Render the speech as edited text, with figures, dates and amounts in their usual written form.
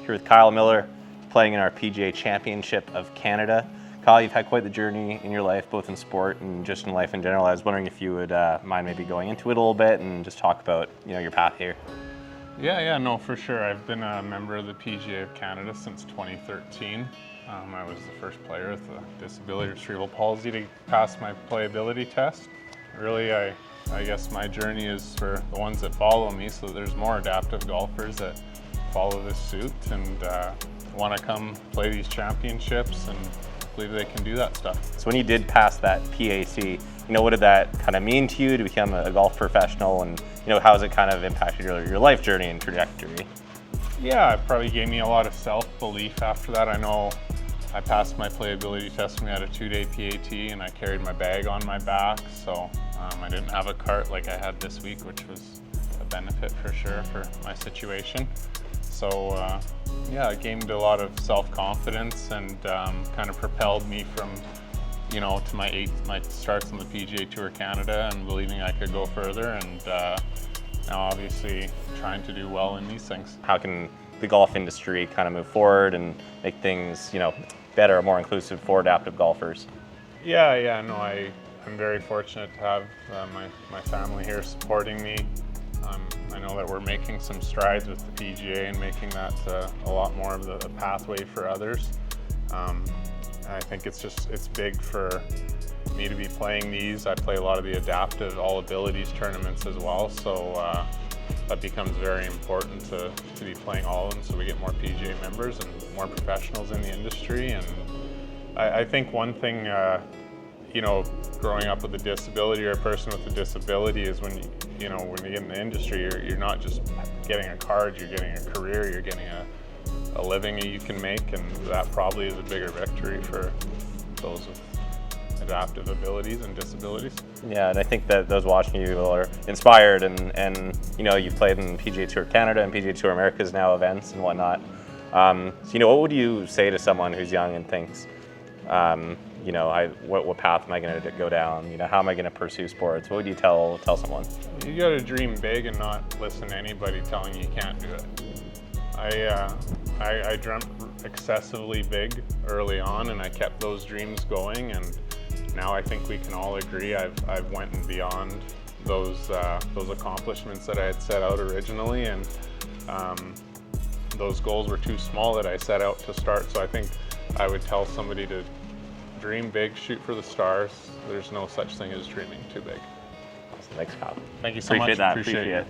Here with Kyle Miller, playing in our PGA Championship of Canada. Kyle, you've had quite the journey in your life, both in sport and just in life in general. I was wondering if you would mind maybe going into it a little bit and just talk about, your path here. Yeah, no, for sure. I've been a member of the PGA of Canada since 2013. I was the first player with a disability or cerebral palsy to pass my playability test. Really, I guess my journey is for the ones that follow me, so there's more adaptive golfers that follow this suit and want to come play these championships and believe they can do that stuff. So when you did pass that PAC, what did that kind of mean to you to become a golf professional, and how has it kind of impacted your life journey and trajectory? Yeah, it probably gave me a lot of self-belief after that. I know I passed my playability test when we had a 2-day PAT and I carried my bag on my back, so I didn't have a cart like I had this week, which was a benefit for sure for my situation. So yeah, it gained a lot of self-confidence and kind of propelled me from, to my starts on the PGA Tour Canada and believing I could go further, and now obviously trying to do well in these things. How can the golf industry kind of move forward and make things, better or more inclusive for adaptive golfers? Yeah, no, I'm very fortunate to have my family here supporting me. I know that we're making some strides with the PGA and making that a lot more of the pathway for others. I think it's big for me to be playing these. I play a lot of the adaptive all abilities tournaments as well, so that becomes very important to be playing all of them, so we get more PGA members and more professionals in the industry. And I think one thing, growing up with a disability or a person with a disability is when you get in the industry, you're not just getting a card, you're getting a career, you're getting a living you can make, and that probably is a bigger victory for those with adaptive abilities and disabilities. Yeah, and I think that those watching you are inspired, and you've played in PGA Tour Canada and PGA Tour America's now events and whatnot. So what would you say to someone who's young and thinks, what path am I going to go down? How am I going to pursue sports? What would you tell someone? You got to dream big and not listen to anybody telling you can't do it. I dreamt excessively big early on, and I kept those dreams going, and now I think we can all agree I've went and beyond those accomplishments that I had set out originally, and those goals were too small that I set out to start. So I think I would tell somebody to dream big, shoot for the stars. There's no such thing as dreaming too big. Awesome. Thanks, Kyle. Thank you so much. Appreciate it.